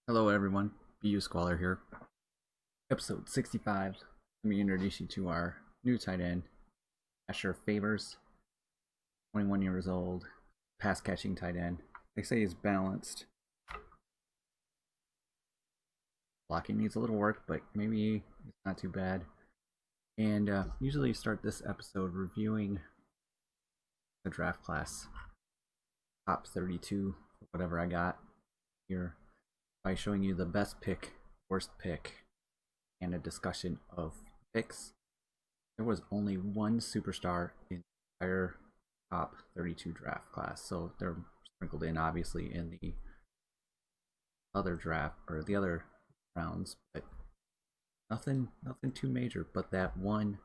Hello everyone, BU Squaller here. Episode 65. Let me introduce you to our new tight end, Asher Favors, 21 years old, pass catching tight end. They say he's balanced. Blocking needs a little work, but maybe it's not too bad. And usually start this episode reviewing the draft class, top 32, whatever I got here, by showing you the best pick, worst pick, and a discussion of picks. There was only one superstar in the entire top 32 draft class, so they're sprinkled in obviously in the other draft or the other rounds, but nothing too major. But that one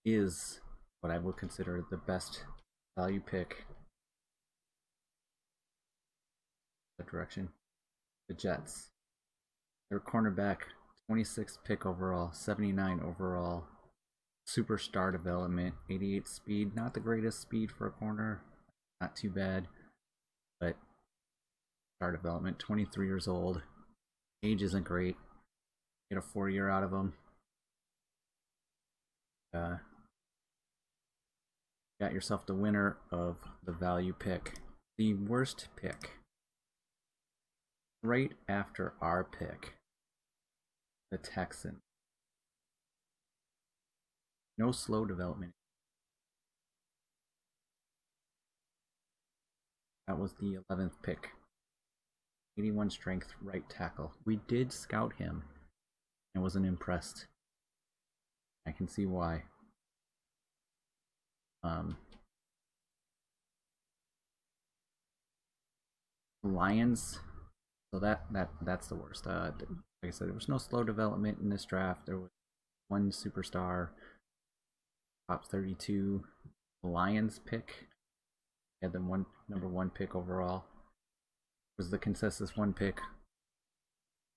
is what I would consider the best value pick. The direction, the Jets. Their cornerback, 26th pick overall, 79 overall, superstar development, 88 speed. Not the greatest speed for a corner, not too bad, but star development, 23 years old. Age isn't great. Get a 4-year out of him. Got yourself the winner of the value pick. The worst pick, right after our pick, the Texans. No slow development. That was the 11th pick. 81 strength right tackle. We did scout him and wasn't impressed. I can see why. Lions. So that's the worst. Like I said, there was no slow development in this draft. There was one superstar, top 32. Lions pick. Had the number one pick overall. Was the consensus one pick.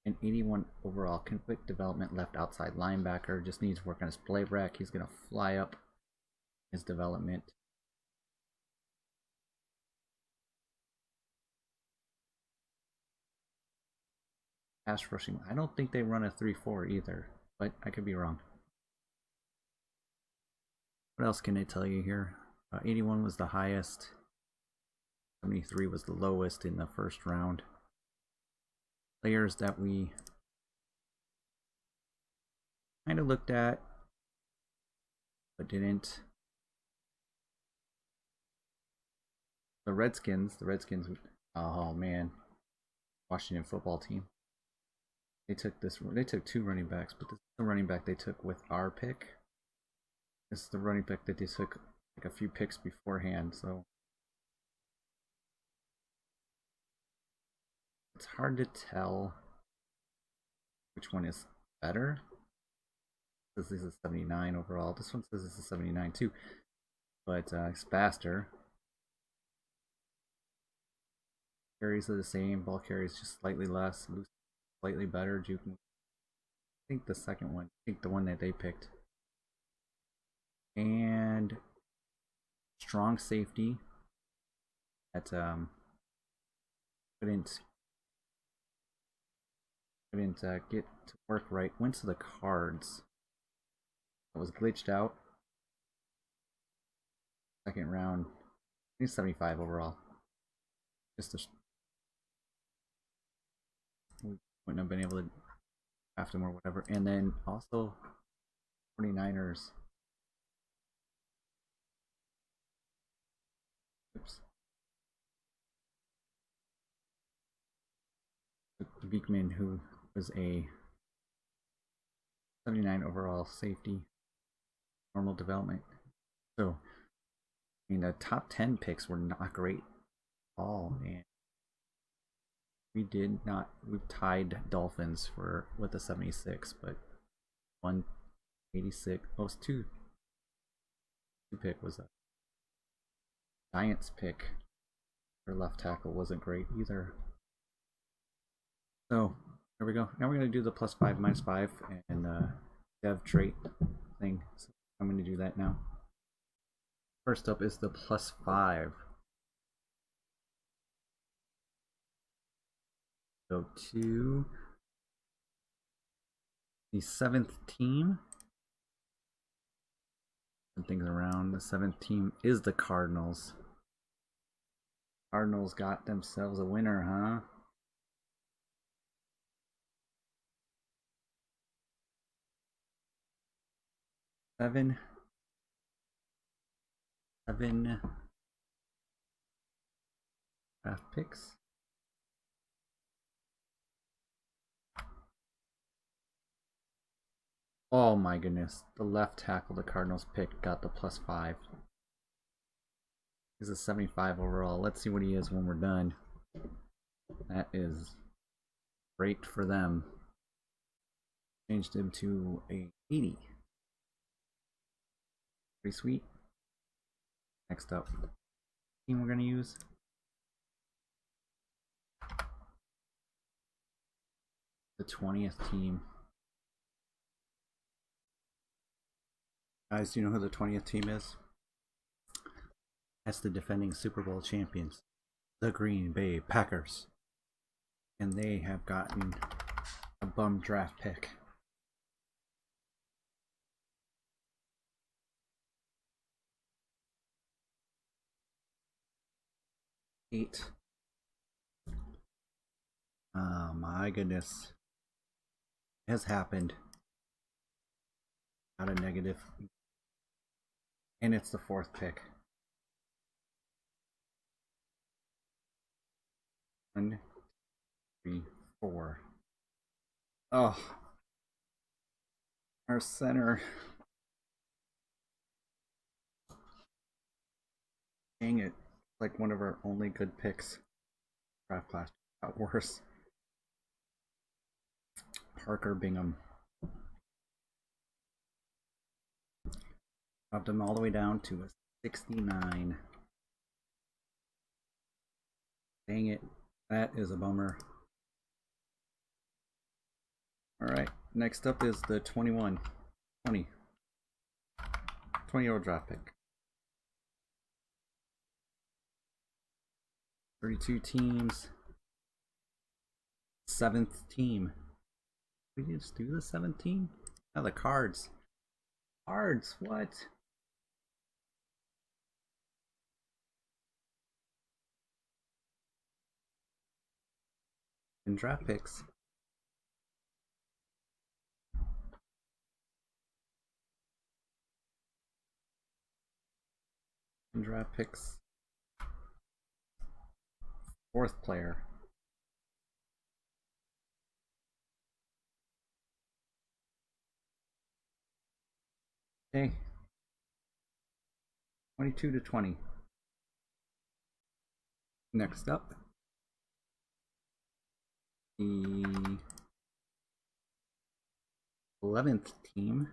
An 81 overall, quick development, left outside linebacker. Just needs work on his play break. He's gonna fly up his development. Pass rushing. I don't think they run a 3-4 either, but I could be wrong. What else can I tell you here? 81 was the highest. 73 was the lowest in the first round. Players that we kind of looked at, but didn't. The Redskins, oh man, Washington football team. They took two running backs, but this is the running back they took with our pick. This is the running back that they took like a few picks beforehand, so it's hard to tell which one is better. This is a 79 overall. This one says it's a 79 too, but it's faster. Carries are the same. Ball carries just slightly less. Loose, slightly better. Juking. I think the second one. I think the one that they picked. And strong safety. That couldn't get to work right. Went to the Cards. It was glitched out. Second round. I think 75 overall. Just we wouldn't have been able to draft him or whatever. And then also 49ers. Oops. Beekman, who was a 79 overall safety, normal development. So, I mean, the top 10 picks were not great at all, and we tied Dolphins with the 76, but 186. Oh, it's two pick was a Giants pick. Their left tackle wasn't great either. So there we go. Now we're going to do the +5, -5 and dev trait thing. So I'm going to do that now. First up is the +5. Go to the 7th team. And things around. The 7th team is the Cardinals. Cardinals got themselves a winner, huh? Seven draft picks. Oh my goodness. The left tackle the Cardinals picked got the +5. He's a 75 overall. Let's see what he is when we're done. That is great for them. Changed him to a 80. Pretty sweet. Next up, team we're going to use. The 20th team. Guys, do you know who the 20th team is? That's the defending Super Bowl champions, the Green Bay Packers. And they have gotten a bum draft pick. Eight. Oh my goodness. It has happened. Got a negative. And it's the 4th pick. 1, 3, 4. Oh. Our center. Dang it. Like one of our only good picks. Draft class got worse. Parker Bingham. Dropped him all the way down to a 69. Dang it. That is a bummer. Alright, next up is the 20-year-old draft pick. 32 teams. 7th team. We just do the 7th team? Oh, the Cards. Cards, what? And draft picks. And draft picks. 4th player. Okay. 22 to 20. Next up, the 11th team,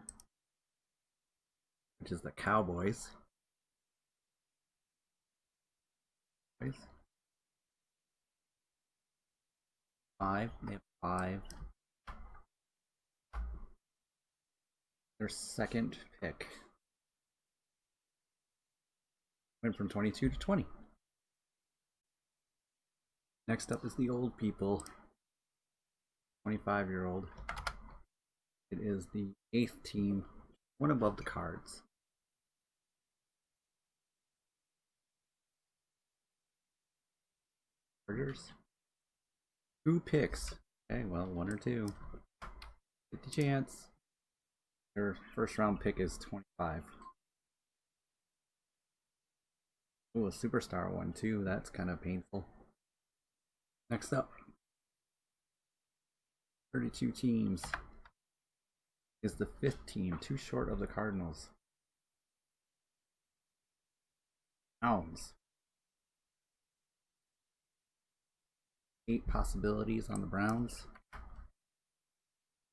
which is the Cowboys. 5. They have 5. Their 2nd pick went from 22 to 20. Next up is the old people. 25-year-old. It is the 8th team, one above the Cards. Chargers. 2 picks. Okay, well, 1 or 2. 50 chance. Their 1st round pick is 25. Ooh, a superstar one too. That's kind of painful. Next up, 32 teams, is the 5th team, too short of the Cardinals. Browns. 8 possibilities on the Browns.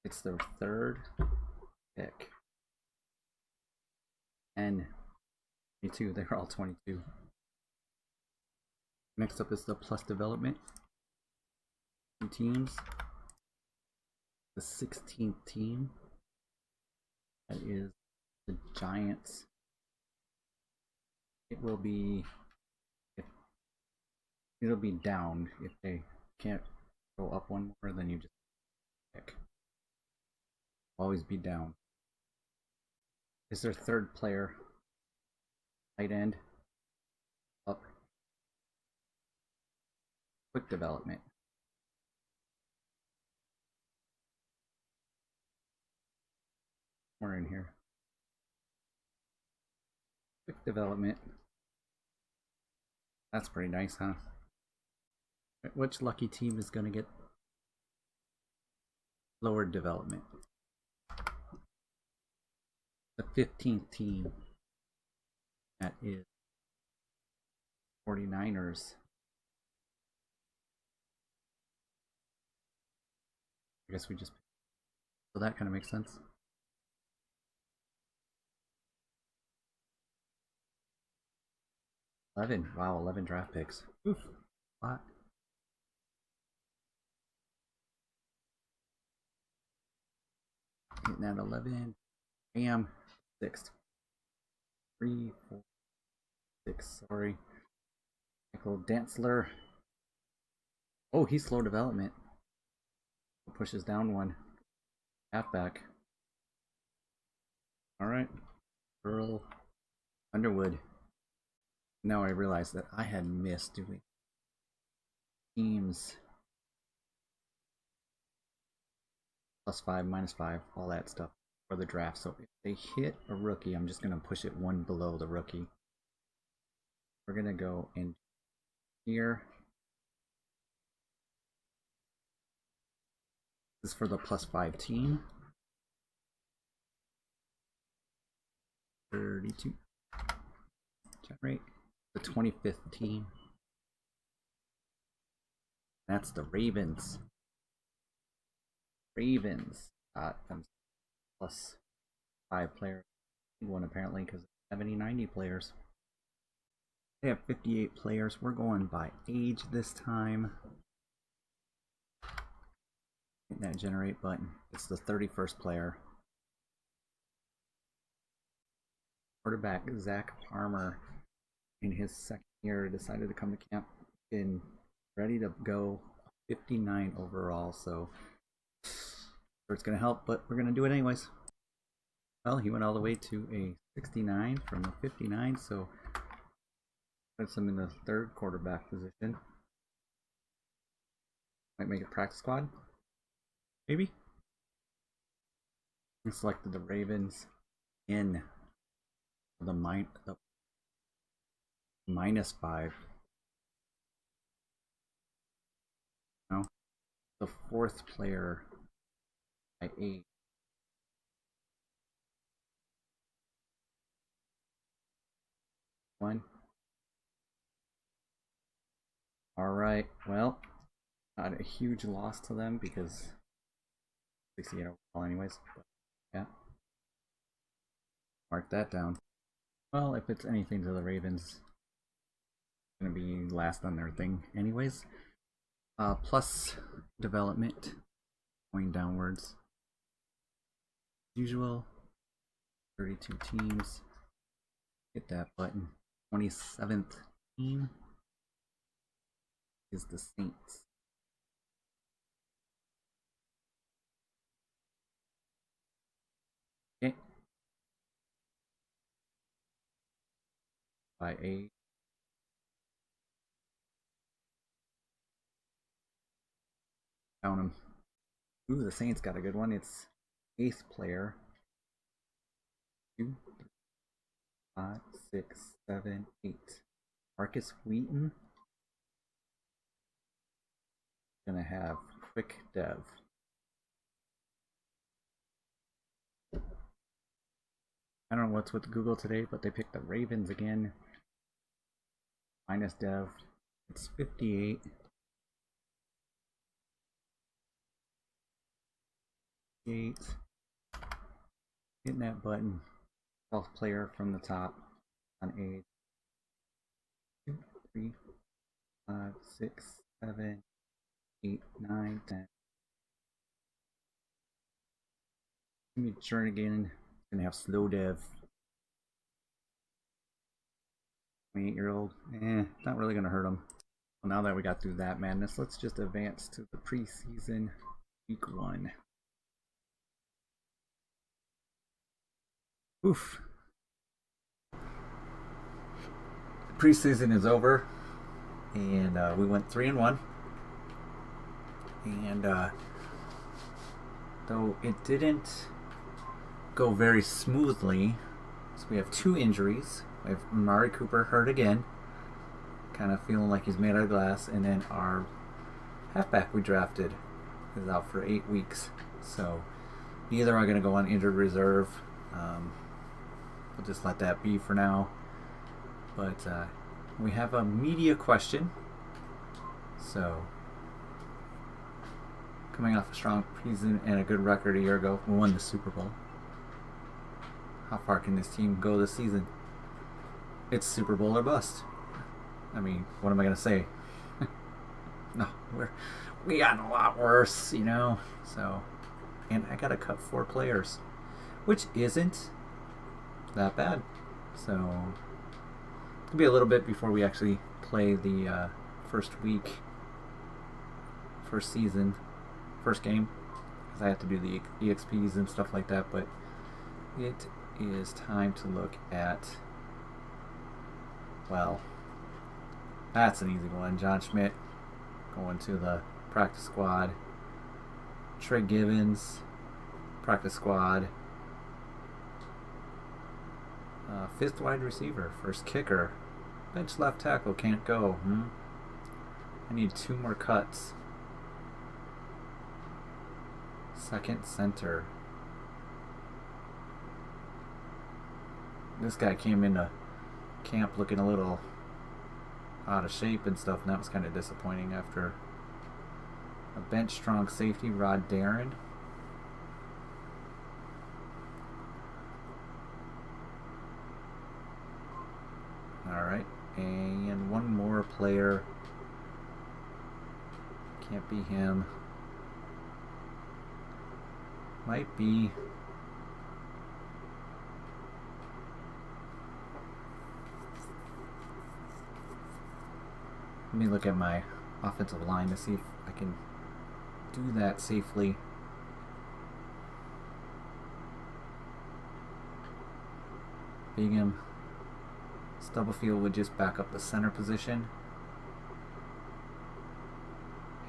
It's their 3rd pick. And 22, they're all 22. Next up is the plus development. 2 teams. The 16th team. That is the Giants. It'll be down if they can't go up one more, then you just pick. Always be down. Is there third player? Tight end. Up. Quick development. We're in here. Quick development. That's pretty nice, huh? Which lucky team is going to get lower development? The 15th team. That is 49ers. I guess we just... So that kind of makes sense. Wow, 11 draft picks. Oof. A lot. Hitting at 11. Bam. 6. 3, 4, 6. Sorry. Michael Dantzler. Oh, he's slow development. Pushes down one. Halfback. Alright. Earl Underwood. Now I realize that I had missed doing teams. +5, -5, all that stuff for the draft. So if they hit a rookie, I'm just going to push it one below the rookie. We're going to go in here. This is for the +5 team. 32. Generate. The 25th team. That's the Ravens. Ravens got them +5 players. One apparently because 70-90 players. They have 58 players. We're going by age this time. Hit that generate button. It's the 31st player. Quarterback Zach Palmer, in his second year, decided to come to camp and ready to go. 59 overall, so it's going to help, but we're going to do it anyways. Well, he went all the way to a 69 from a 59, so puts him in the third quarterback position. Might make it practice squad. Maybe. We selected the Ravens in the -5. No, the fourth player by 8. One. All right. Well, not a huge loss to them because 68 overall, anyways. But yeah. Mark that down. Well, if it's anything to the Ravens, it's gonna be last on their thing, anyways. Plus development going downwards. Usual. 32 teams. Hit that button. 27th team is the Saints. Okay. By 8. Count them. Ooh, the Saints got a good one. It's 8th player. 2, 3, 5, 6, 7, 8. Marcus Wheaton. Gonna have quick dev. I don't know what's with Google today, but they picked the Ravens again. Minus dev. It's 58. 8. Hitting that button. 12th player from the top on age. 2, 3, 5, 6, 7, 8, 9, 10. Give me Jernigan. Gonna have slow dev. 28-year-old. Not really gonna hurt him. Well, now that we got through that madness, let's just advance to the preseason week 1. Oof. Preseason is over, and we went 3-1. And though it didn't go very smoothly, so we have 2 injuries. We have Amari Cooper hurt again, kind of feeling like he's made out of glass, and then our halfback we drafted is out for 8 weeks. So neither are going to go on injured reserve. We'll just let that be for now. But we have a media question. So, coming off a strong season and a good record a year ago, we won the Super Bowl. How far can this team go this season? It's Super Bowl or bust. I mean, what am I going to say? No, we got a lot worse, you know. So, and I got to cut 4 players, which isn't that bad. So, it'll be a little bit before we actually play the first season, first game, because I have to do the EXPs and stuff like that. But it is time to look at, well, that's an easy one. John Schmidt going to the practice squad. Trey Givens, practice squad. 5th wide receiver, first kicker. Bench left tackle, can't go. I need 2 more cuts. 2nd center. This guy came into camp looking a little out of shape and stuff, and that was kind of disappointing. After a bench strong safety, Rod Darren. Alright, and 1 more player. Can't be him. Might be. Let me look at my offensive line to see if I can do that safely. Bingham. Stubblefield would just back up the center position.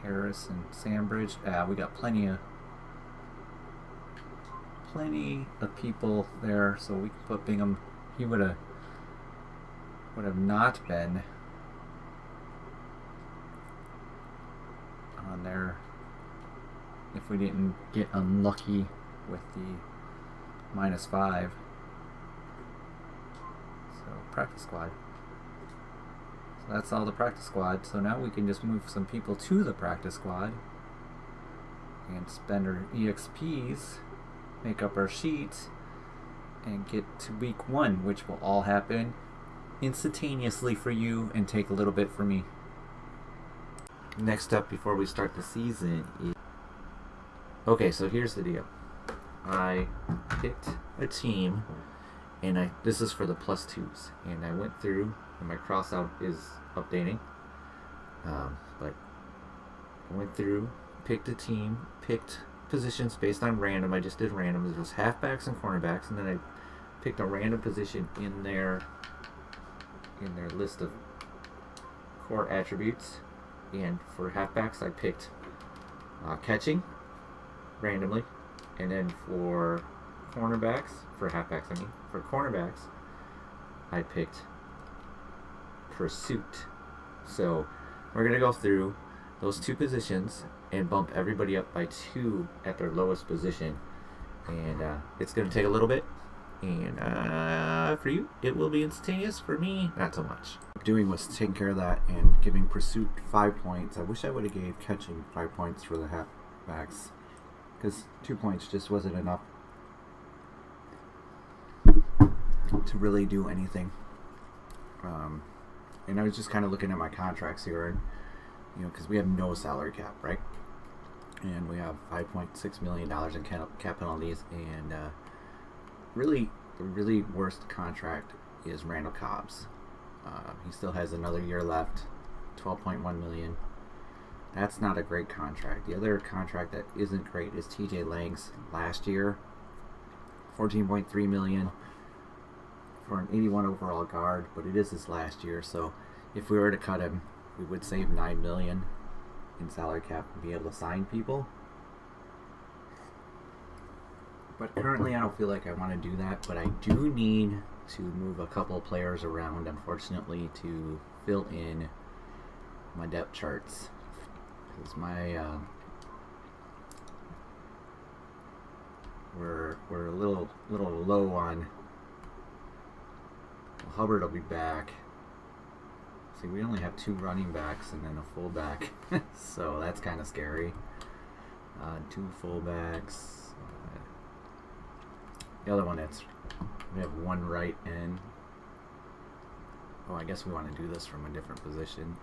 Harris and Sandbridge. We got plenty of people there, so we can put Bingham. He would have not been on there if we didn't get unlucky with the -5. So practice squad. So that's all the practice squad. So now we can just move some people to the practice squad and spend our EXPs, make up our sheet, and get to week 1, which will all happen instantaneously for you and take a little bit for me. Next up before we start the season is... Okay, so here's the deal. I picked a team, and this is for the +2s, and I went through, and my crossout is updating, but I went through, picked a team, picked positions based on random. I just did random. It was halfbacks and cornerbacks, and then I picked a random position in their list of core attributes. And for halfbacks, I picked catching randomly, and then for cornerbacks, for cornerbacks, I picked pursuit. So we're gonna go through those 2 positions and bump everybody up by 2 at their lowest position, and it's gonna take a little bit. And for you, it will be instantaneous. For me, not so much. Doing was taking care of that and giving pursuit 5 points. I wish I would have gave catching 5 points for the halfbacks, because 2 points just wasn't enough to really do anything. And I was just kind of looking at my contracts here, and because we have no salary cap, right? And we have $5.6 million in cap penalties, and really, the really worst contract is Randall Cobb's. He still has another year left, 12.1 million. That's not a great contract. The other contract that isn't great is TJ Lang's last year, 14.3 million for an 81 overall guard, but it is his last year, so if we were to cut him, we would save 9 million in salary cap and be able to sign people. But currently I don't feel like I want to do that, but I do need to move a couple of players around, unfortunately, to fill in my depth charts. Because my we're a little low on. Well, Hubbard will be back. See, we only have 2 running backs and then a fullback, so that's kind of scary. 2 fullbacks. The other one, we have 1 right end. Oh, I guess we want to do this from a different position.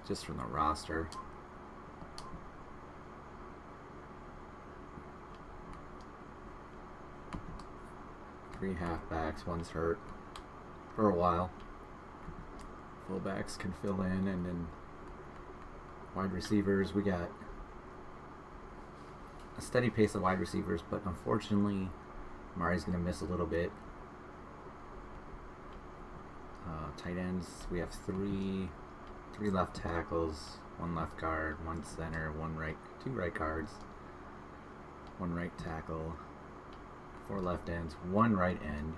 Just from the roster. Three halfbacks, one's hurt for a while. Fullbacks can fill in, and then wide receivers, we got a steady pace of wide receivers, but unfortunately Mari's going to miss a little bit. Tight ends, we have three left tackles, 1 left guard, 1 center, 2 right guards, 1 right tackle, 4 left ends, 1 right end,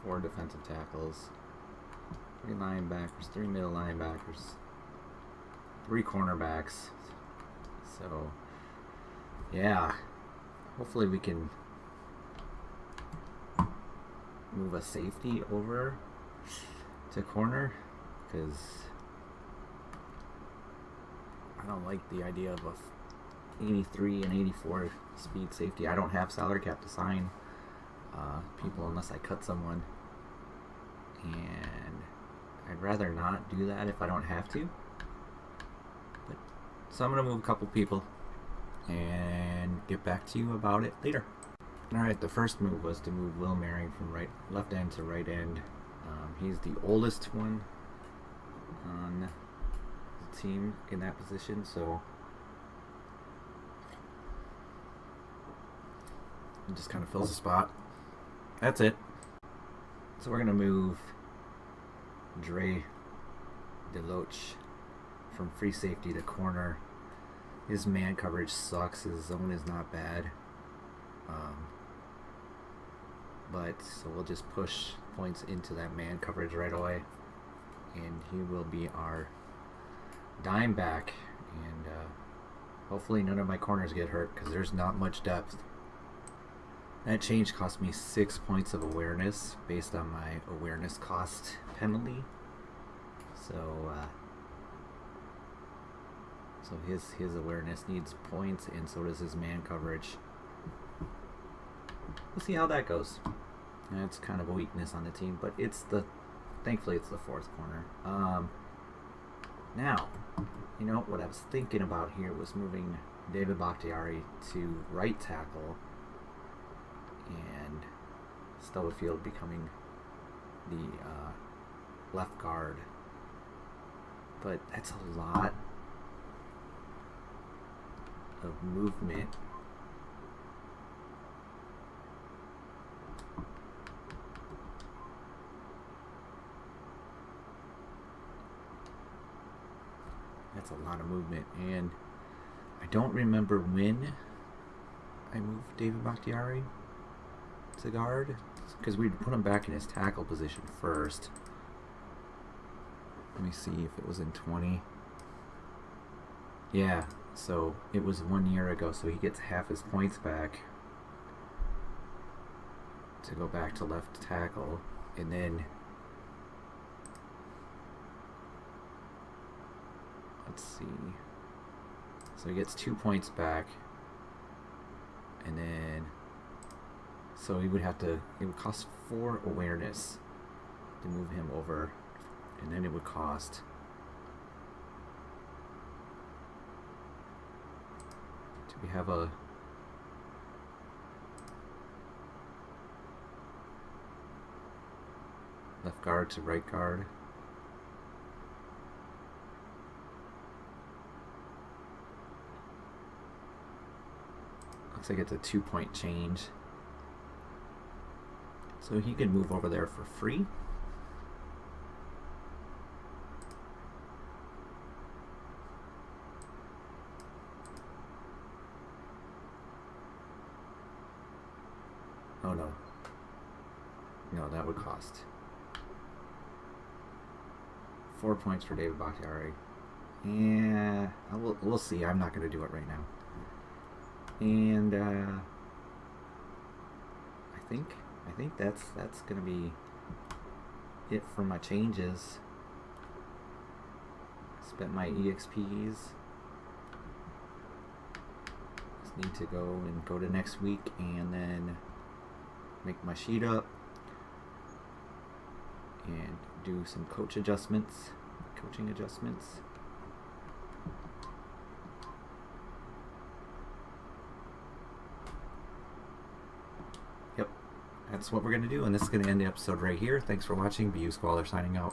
4 defensive tackles, 3 linebackers, 3 middle linebackers, 3 cornerbacks. So yeah, hopefully we can move a safety over to corner, because I don't like the idea of a 83 and 84 speed safety. I don't have salary cap to sign people unless I cut someone, and I'd rather not do that if I don't have to. But so I'm going to move a couple people and get back to you about it later. Alright, the first move was to move Will Merring from left end to right end. He's the oldest one on the team in that position, so it just kind of fills the spot. That's it. So we're going to move Dre DeLoach from free safety to corner. His man coverage sucks. His zone is not bad. But so we'll just push points into that man coverage right away, and he will be our dime back. And hopefully none of my corners get hurt, because there's not much depth. That change cost me 6 points of awareness based on my awareness cost penalty. So his awareness needs points, and so does his man coverage. We'll see how that goes. That's kind of a weakness on the team, but thankfully it's the 4th corner. Now, you know what I was thinking about here was moving David Bakhtiari to right tackle, and Stubblefield becoming the left guard. But that's a lot of movement. That's a lot of movement, and I don't remember when I moved David Bakhtiari to guard, because we'd put him back in his tackle position first. Let me see if it was in 20. Yeah, so it was 1 year ago, so he gets half his points back to go back to left tackle, and then let's see. So he gets 2 points back, and then so it would cost 4 awareness to move him over, and then it would cost we have a left guard to right guard. Looks like it's a 2-point change. So he can move over there for free. Oh no. No, that would cost 4 points for David Bakhtiari. Yeah, we'll see. I'm not going to do it right now. And I think that's going to be it for my changes. Spent my EXPs. Just need to go to next week and then make my sheet up and do some coaching adjustments. Yep, that's what we're going to do, and this is going to end the episode right here. Thanks for watching. BU Squaller signing out.